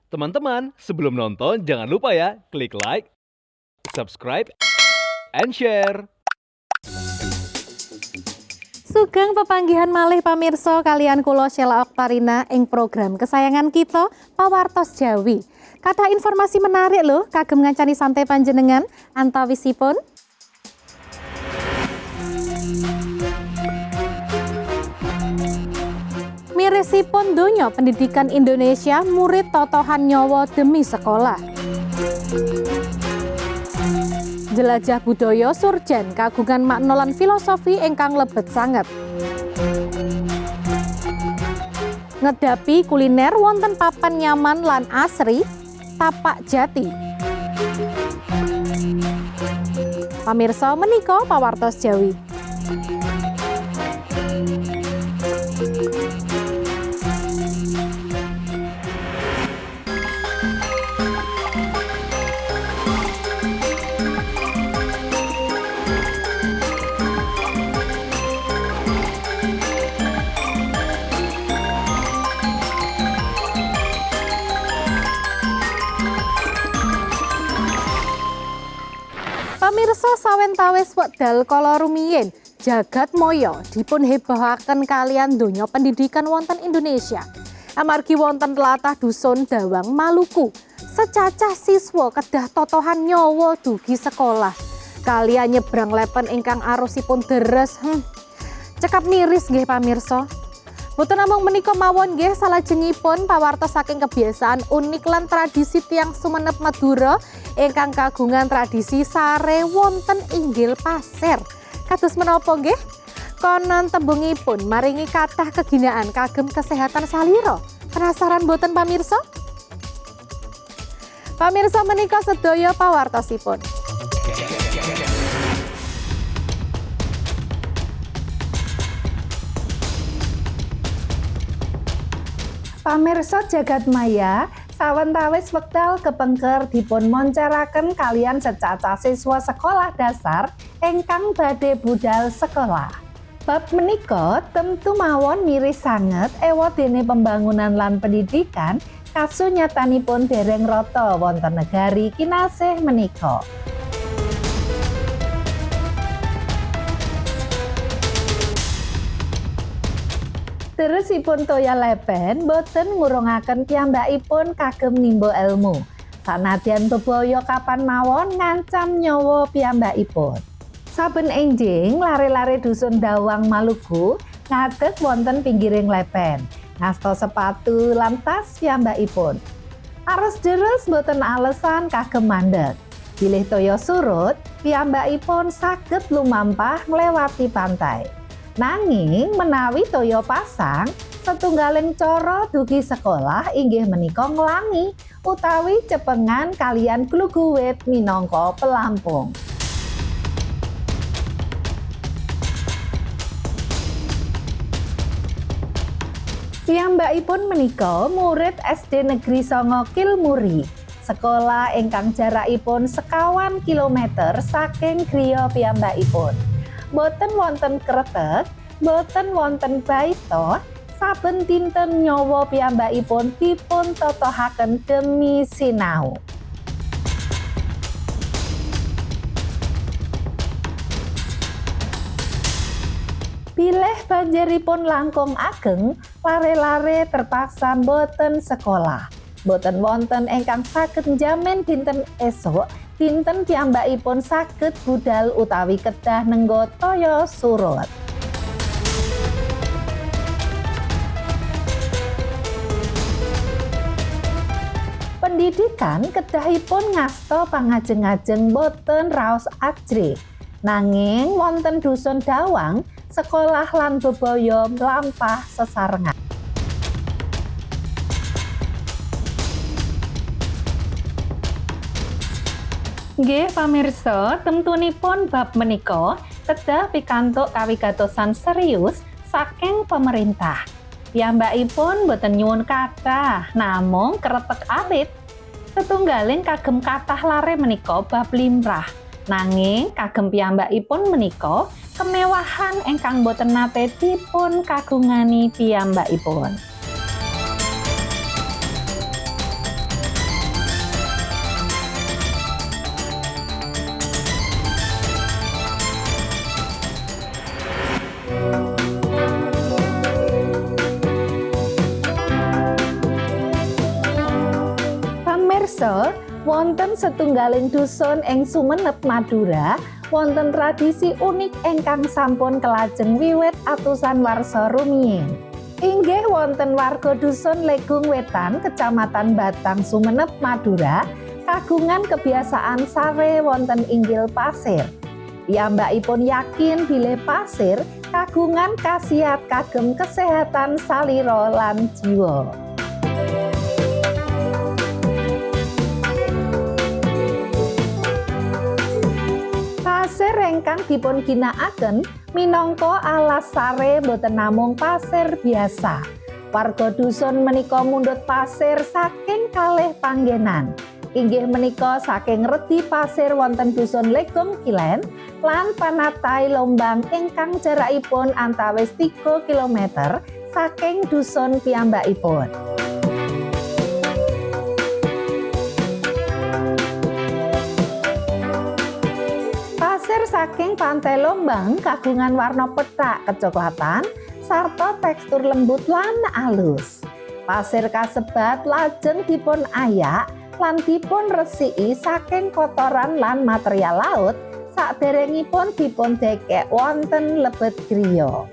Teman-teman, sebelum nonton jangan lupa ya klik like, subscribe, and share. Sugeng pepanggihan malih pamirsa kalian kula Sheila Oktarina ing program kesayangan kita Pawartos Jawi. Kathah informasi menarik lho kagem ngancani santai panjenengan antawisipun mirisipun donya pendidikan Indonesia murid totohan nyawa demi sekolah. Jelajah budaya surjan kagungan makna lan filosofi ingkang lebet sanget. Ngedapi kuliner wonten papan nyaman lan asri Tapak Jati. Pamirsa menika Pawartos Jawi. Pamirsa sawentawis wekdal kala rumiyin jagat maya dipun hebohaken kalian donya pendidikan wonten Indonesia. Amargi wonten tlatah dusun Dawang Maluku, secacah siswa kedah totohan nyawa dugi sekolah. Kalian nyebrang lepen ingkang arusipun deres. Cekap miris nggih pamirsa. Boten namung menika mawon nggih salajengipun pawartos saking kebiasaan unik lan tradisi tiyang Sumenep Madura ingkang kagungan tradisi sare wonten inggil pasir. Kados menapa nggih? Konon tembungipun maringi kathah keginaan kagem kesehatan salira. Penasaran boten pamirsa? Pamirsa menika sedaya pawartosipun. Pamirsa jagat maya, sawentawis wekdal kepengker dipun moncaraken kalian secacah siswa sekolah dasar ingkang badhe budal sekolah. Bab menika tentu mawon miris sanget ewadene pembangunan lan pendidikan kasunyatanipun dereng rata wonten negari kinasih menika. Terusipun toya lepen boten ngurungaken piyambakipun kagem nimba ilmu. Sanadyan bebaya kapan mawon ngancam nyawa piyambakipun. Saben enjing lare-lare dusun Dawang Maluku ngadeg wonten pinggiring lepen. Ngasta sepatu lan tas piyambakipun. Arus deres boten alesan kagem mandeg. Bilih toya surut, piyambakipun saged lumampah nglewati pantai. Nanging menawi toya pasang, setunggaling cara dugi sekolah inggih menika nglangi utawi cepengan kalian gluguwit minangka pelampung. Piyambakipun menika murid SD Negeri Songo Kilmuri, sekolah ingkang jarakipun 50 kilometer saking griya piyambakipun. Boten wonten kretek, boten wonten baita, saben dinten nyawa piyambakipun dipun totohaken demi sinau. Bilih banjiripun langkung ageng, lare-lare terpaksa boten sekolah. Boten wonten ingkang saged njamin dinten esuk dinten piyambakipun saged budal utawi kedah nenggo toya surut. Pendidikan kedahipun ngasta pangajeng-ajeng boten raos ajrih. Nanging wonten dusun Dawang, sekolah lan bebaya mlampah sesarengan. Nggih pamirsa, temtunipun bab menika kedah pikantuk kawigatosan serius saking pemerintah. Piyambakipun boten nyuwun kathah, namung kretek alit. Setunggaling kagem kathah lare menika bab limrah. Nanging kagem piyambakipun menika kemewahan ingkang boten nate dipun kagungani piyambakipun. Pamirsa, wonten setunggaling dusun ing Sumenep, Madura, wonten tradisi unik ingkang sampun kelajeng wiwit atusan warsa rumiyin. Inggih wonten warga dusun Legung Wetan, Kecamatan Batang, Sumenep, Madura, kagungan kebiasaan sare wonten inggil pasir. Piyambakipun yakin bilih pasir kagungan khasiat kagem kesehatan salira lan jiwa. Pasir ingkang dipun ginakaken minangka alas sare boten namung pasir biasa. Warga dusun menika mundhut pasir saking kalih panggenan. Inggih menika saking Redi Pasir wonten dusun Legung Kilen lan Panatai Lombang ingkang jarakipun antawis 3 km saking dusun piyambakipun. Pasir saking Pantai Lombang kagungan warna pethak kecoklatan sarta tekstur lembut lan alus. Pasir kasebat lajeng dipun ayak lan dipun resiki saking kotoran lan material laut saderengipun dipun dekek wonten lebet griya.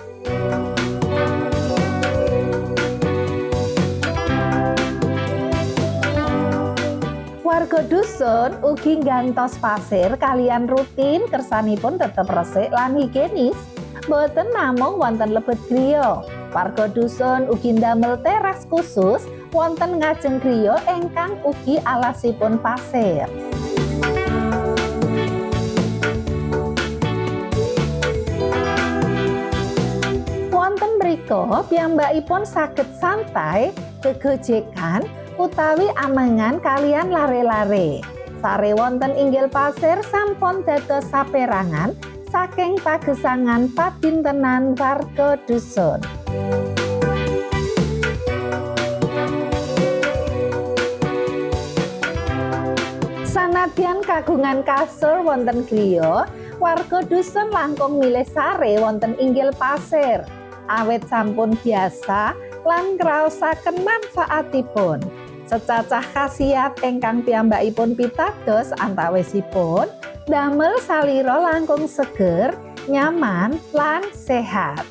Warga dusun ugi nggantos pasir kaliyan rutin kersanipun tetep resik lan higienis. Boten namung wonten lebet griya, warga dusun ugi ndamel teras khusus wonten ngajeng griya ingkang ugi alasipun pasir. Wonten mrika piyambakipun saged santai, gegojekan utawi amengan kaliyan lare-lare. Sare wonten inggil pasir sampun dados saperangan saking pagesangan padintenan warga dusun. Sanadyan kagungan kasur wonten griya, warga dusun langkung milih sare wonten inggil pasir. Awit sampun biasa lan ngraosaken manfaatipun. Secacah khasiat ingkang piyambakipun pitados antawisipun damel salira langkung seger, nyaman lan sehat.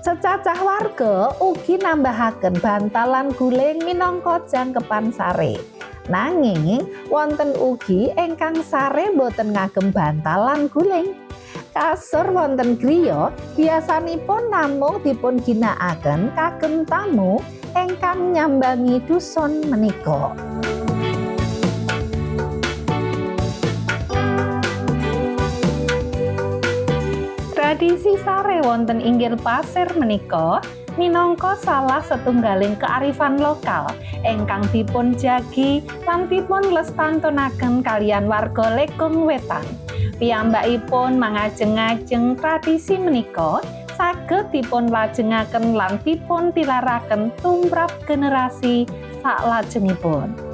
Secacah warga ugi nambahaken bantalan guling minangka jangkepan sare. Nanging wonten ugi ingkang sare boten ngagem bantalan guling. Kasur wonten griya biasanipun namung dipun ginakaken kagem tamu ingkang nyambangi dusun menika. Tradisi sare wonten inggil pasir menika minangka salah setunggaling kearifan lokal ingkang dipun jagi lan dipun lestantunaken kaliyan warga Legung Wetan. Piyambakipun mangajeng-ajeng tradisi menika saged dipun lajengaken lan dipun tilaraken tumrap generasi salajengipun.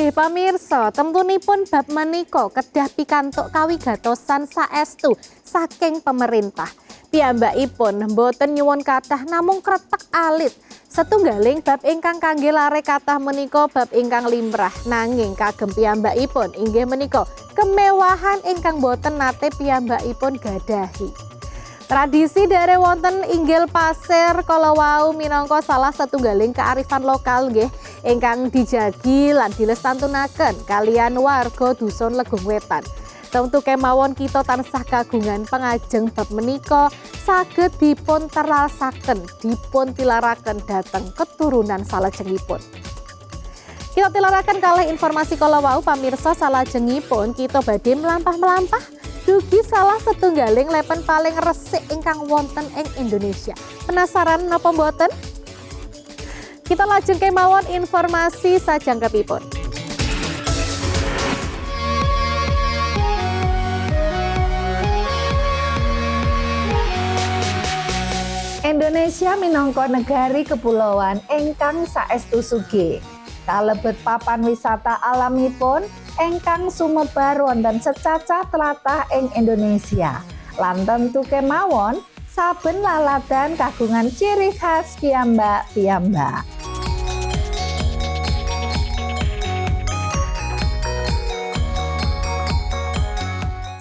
Pamirsa, temtunipun bab menika kedah pikantuk kawigatosan saestu saking pemerintah. Piyambakipun boten nyuwun kathah namung kretek alit. Setunggaling bab ingkang kangge lare kathah menika bab ingkang limrah, nanging kagem piyambakipun inggih menika kemewahan ingkang boten nate piyambakipun gadahi. Tradisi dere wonten inggil pasir kala wau minangka salah setunggaling kearifan lokal nggih ingkang dijagi lan dilestantunaken kaliyan warga dusun Legung Wetan. Tentu kemawon kita tansah kagungan pangajeng bab menika saged dipun terasaken, dipun tilaraken dhateng keturunan salajengipun. Kita tilaraken kalih informasi kala wau pamirsa salajengipun kita badhe mlampah-mlampah dugi salah setunggaling lepen paling resik ingkang wonten ing Indonesia. Penasaran napa mboten? Kita lajeng kemawon informasi sajangkepipun. Indonesia minangka negari kepulauan ingkang saestu sugih. Kalebet papan wisata alamipun ingkang sumebar wonten secacah tlatah ing Indonesia. Lan tentu kemawon saben laladan kagungan ciri khas piyambak-piyambak.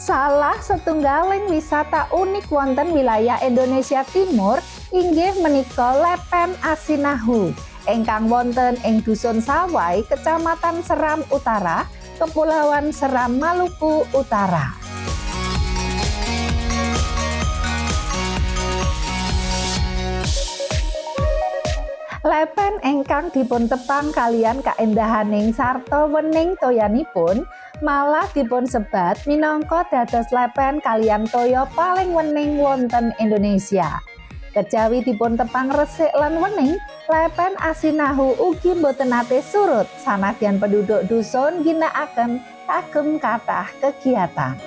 Salah setunggaling wisata unik wonten wilayah Indonesia Timur inggih menika Lepen Asinahu ingkang wonten ing Dusun Sawai, Kecamatan Seram Utara, Kepulauan Seram, Maluku Utara. Lepen ingkang dipuntepang kalian kaendahaning sarta wening toyanipun malah dipun sebat minangka dados lepen kalian toya paling wening wonten Indonesia. Kejawi dipun tepang resik lan wening, Lepen Asinahu ugi boten nate surut sanadyan penduduk dusun ginakaken kagem kathah kegiatan.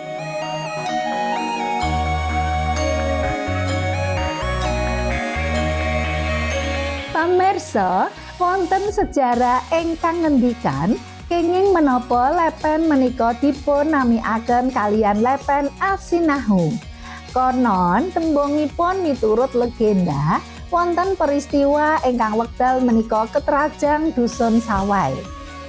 Pamirsa, wonten sejarah ingkang ngendikan kenging menapa lepen menika dipun namiaken kalian Lepen Asinahu. Konon tembungipun miturut legenda wonten peristiwa ingkang wekdal menika ketrajang Dusun Sawai.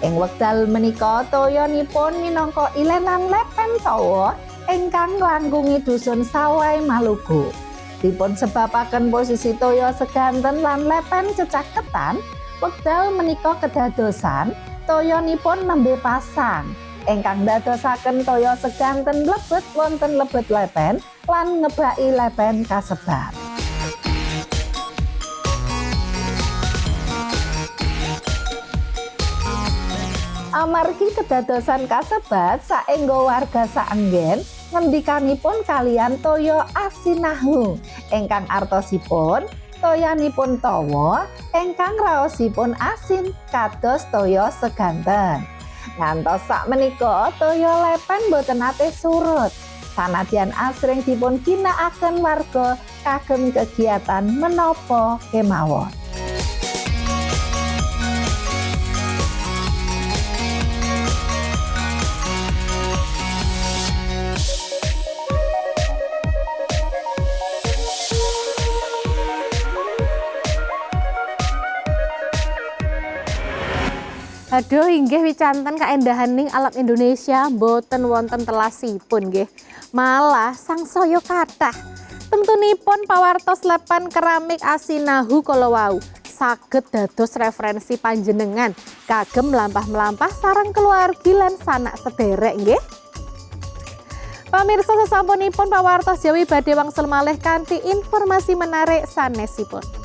Ing wekdal menika toyanipun minangka ilenan lepen tawa ingkang nglangkungi Dusun Sawai, Maluku. Dipun sebabaken posisi toya seganten lan lepen cecaketan, wekdal menika kedadosan toyanipun nembe pasang ingkang dadosaken toya seganten lebet wonten lebet lepen lan ngebaki lepen kasebat. Amargi kedadosan kasebat saengga warga saenggen ngendikanipun kalian toya Asinahu ingkang artosipun toyanipun tawa ingkang raosipun asin kados toya seganten. Ngantos sakmenika toya lepen boten nate surut sanadyan asring dipun ginakaken warga kagem kegiatan menapa kemawon. Aduh, inggih wicanten kaendahaning alam Indonesia boten wonten telasipun nggih. Malah sangsaya kathah. Temtunipun pawartos lepen keramik Asinahu kala wau saged dados referensi panjenengan kagem mlampah-mlampah sareng keluargi lan sanak sederek nggih. Pamirsa sasampunipun pawartos Jawi badhe wangsul malih kanthi informasi menarik sanesipun.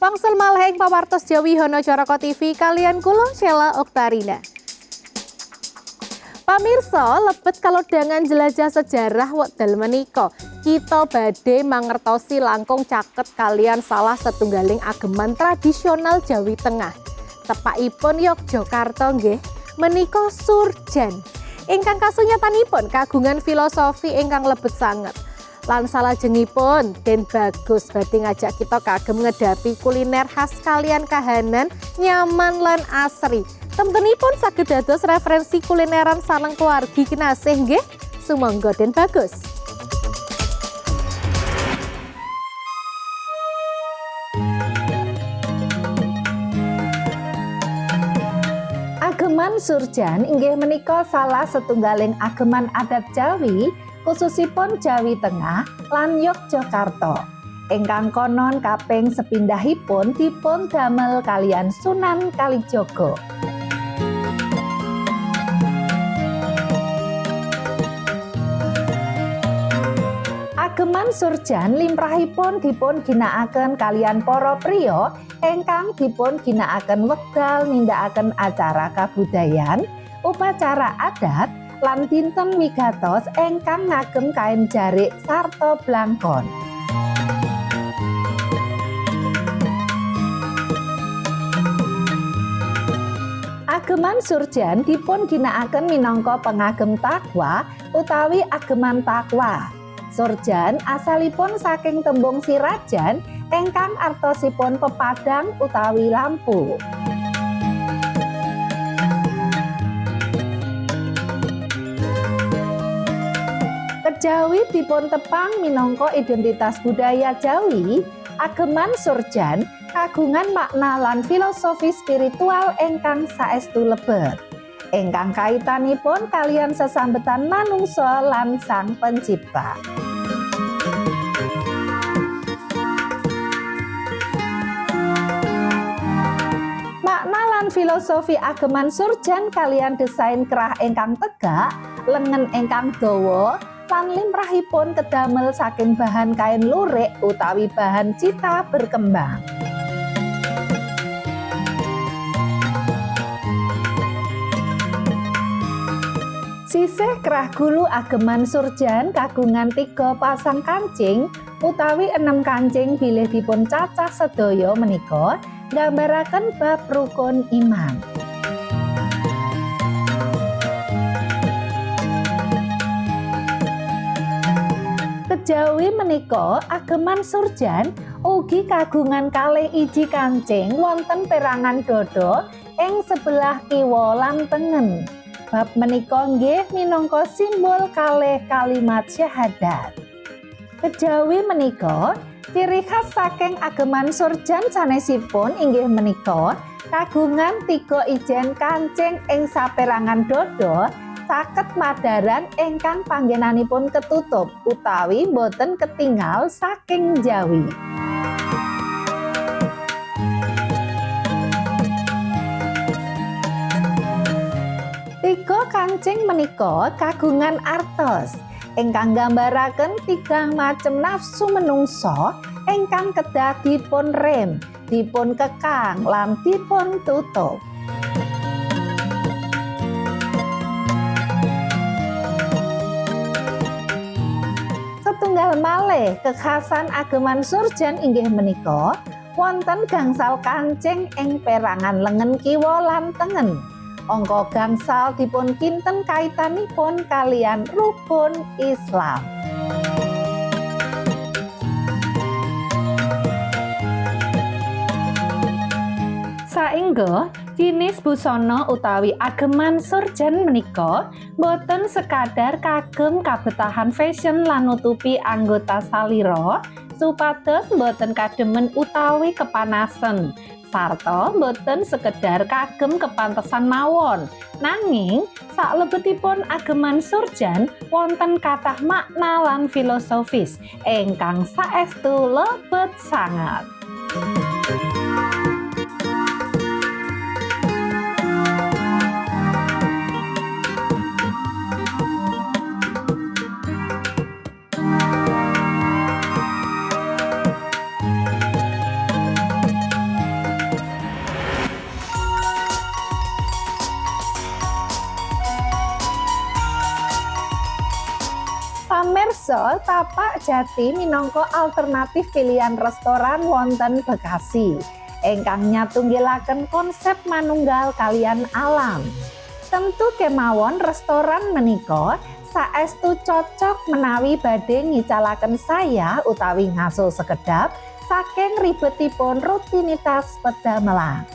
Wangsul malih ing pawartos Jawi Hono Caraka TV kalian kula Sheila Oktarina. Pamirsa, lebet kalodhangan jelajah sejarah wekdal menika. Kita badhe mangertosi langkung caket kalian salah setunggaling ageman tradisional Jawi Tengah. Tepakipun Yogyakarta nggih, menika Surjan. Ingkang kasunyatanipun kagungan filosofi ingkang lebet sanget. Lan salajengipun Den Bagus badhe ngajak kita kagem ngedapi kuliner khas kalian kahanan nyaman lan asri. Temtunipun saged dados referensi kulineran sareng keluargi kinasih nggih. Sumangga Den Bagus. Ageman Surjan inggih menika salah setunggaling ageman adat Jawi, khususipun Jawi Tengah lan Yogyakarta. Ingkang konon kaping sepindhahipun dipun damel kalian Sunan Kalijaga. Ageman Surjan limrahipun dipun ginakaken kalian para priya ingkang dipun ginakaken wekdal nindakaken acara kabudayan, upacara adat lan dinten wigatos ingkang ngagem kain jarik sarta blangkon. Ageman Surjan dipun ginakaken minangka pengagem takwa utawi ageman takwa. Surjan asalipun saking tembung sirajan ingkang artosipun pepadang utawi lampu. Kejawi dipun tepang minangka identitas budaya Jawi, ageman Surjan kagungan makna lan filosofi spiritual ingkang saestu lebet. Ingkang kaitanipun kalian sesambetan manungsa lan Sang Pencipta. Makna lan filosofi ageman Surjan kalian desain kerah ingkang tegak, lengen ingkang dawa, lan limrahipun kedamel saking bahan kain lurik utawi bahan cita berkembang. Sisih kerah gulu ageman Surjan kagungan 3 pasang kancing utawi 6 kancing bilih dipun cacah sedaya menika nggambaraken bab rukun iman. Kejawi menika ageman Surjan ugi kagungan kalih iji kancing wonten perangan dada ing sebelah kiwa lan tengen. Bab menika nggih minangka simbol kalih kalimat syahadat. Kejawi menika ciri khas saking ageman Surjan sanesipun inggih menika kagungan 3 ijen kancing ing saperangan dada caket madaran ingkang panggenanipun ketutup utawi boten ketinggal saking Jawi. Tiga kancing menika kagungan artos ingkang nggambaraken 3 macem nafsu menungso ingkang kedah dipun rem, dipun kekang lan dipun tutup. Setunggal malih kekhasan ageman Surjan inggih menika wonten gangsal kancing ing perangan lengen kiwa lan tengen. Angka gangsal dipun kinten kaitanipun kalian rukun Islam. Saengga jinis busana utawi ageman Surjan menika boten sekadar kagem kabetahan fashion lan nutupi anggota salira supados boten kademen utawi kepanasen. Sarta boten sekedar kagem kepantesan mawon, nanging saklebetipun ageman Surjan wonten kathah makna lan filosofis ingkang saestu lebet sanget. Pamirsa, Tapak Jati minangka alternatif pilihan restoran wonten Bekasi ingkang nyatunggilaken konsep manunggal kalian alam. Tentu kemawon restoran menika saestu cocok menawi badhe ngicalaken saya utawi ngaso sekedap saking ribetipun rutinitas pedamelan.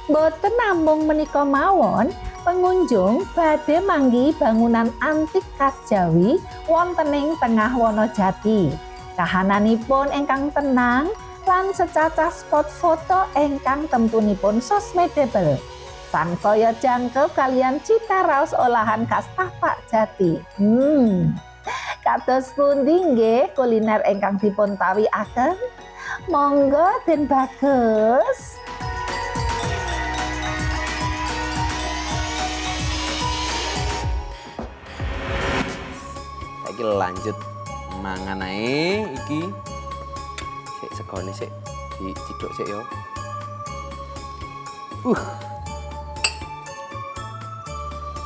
Boten namung menika mawon, pengunjung badhe manggi bangunan antik khas Jawi wontening tengah Wonojati. Kahananipun ingkang tenang lan secacah spot foto ingkang temtunipun sosmedable. Sangsaya jangkep kalian cita raos olahan khas Tapak Jati. Kados pundi nggih kuliner ingkang dipun tawikaken? Monggo den bagus. Saiki lanjut mangan ae iki. Sik segone sik diciduk sik yo.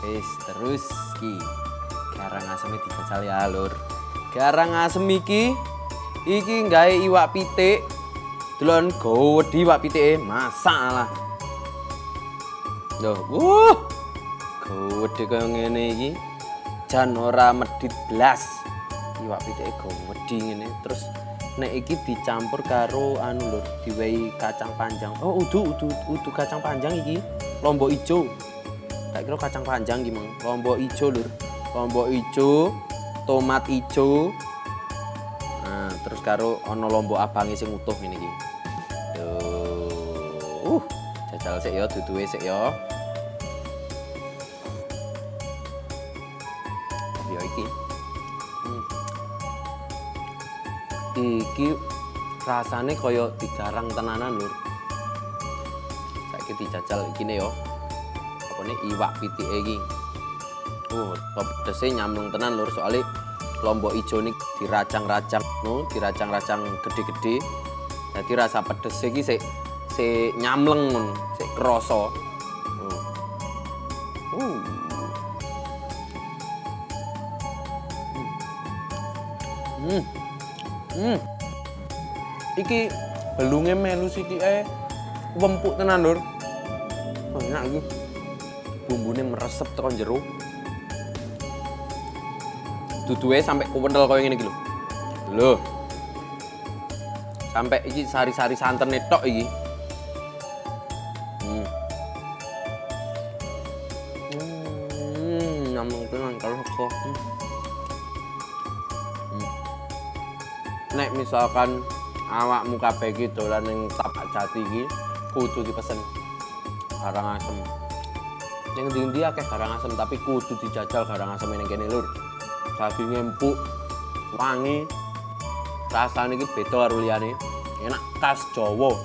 Wis terus ki. Garang aseme dijajal ya, Lur. Garang asem iki gawe iwak pitik. Delon gowedi iwak pitike, masalah. Loh, gowedi kaya ngene iki. Jan ora medhit blas. Iwak pitike gowedi ngene. Terus nek iki dicampur karo anu lho, diwehi kacang panjang. Oh, udu kacang panjang iki. Lombok ijo. Tak kira kacang panjang iki, Mang. Lombok ijo, Lur. Lombok ijo, tomat ijo. Nah, terus karo ana lombok abange sing utuh ngene iki. Yo. Jajal sik ya, duduhe sik ya. Ya iki. Iki rasane kaya digarang tenanan, Lur. Saiki dijajal ikine ya. Apane iwak pitike iki. Pedese nyamlung tenan, Lur, soalnya lombok ijo ini diracang-racang, diracang-racang gede-gede. Jadi rasa pedes iki sik nyamleng ngono, sik krasa. Iki belunge melu sithike empuk tenan, Lur. Enak iki. Bumbune meresep tekan jero. Duduhe sampai kuwentel kaya ngene iki lho. Lho. Sampai iki sari-sari santene tok iki. Nyamung tenan kalau kok. Nek misalkan awakmu kabeh iki dolan ning Tapak Jati iki, kudu dipesen garang asem. Ning ndi-ndi akeh garang asem tapi kudu dijajal garang asem ning kene, Lur. Daging empuk, wangi, rasane iki beda karo liyane. Enak khas Jawa.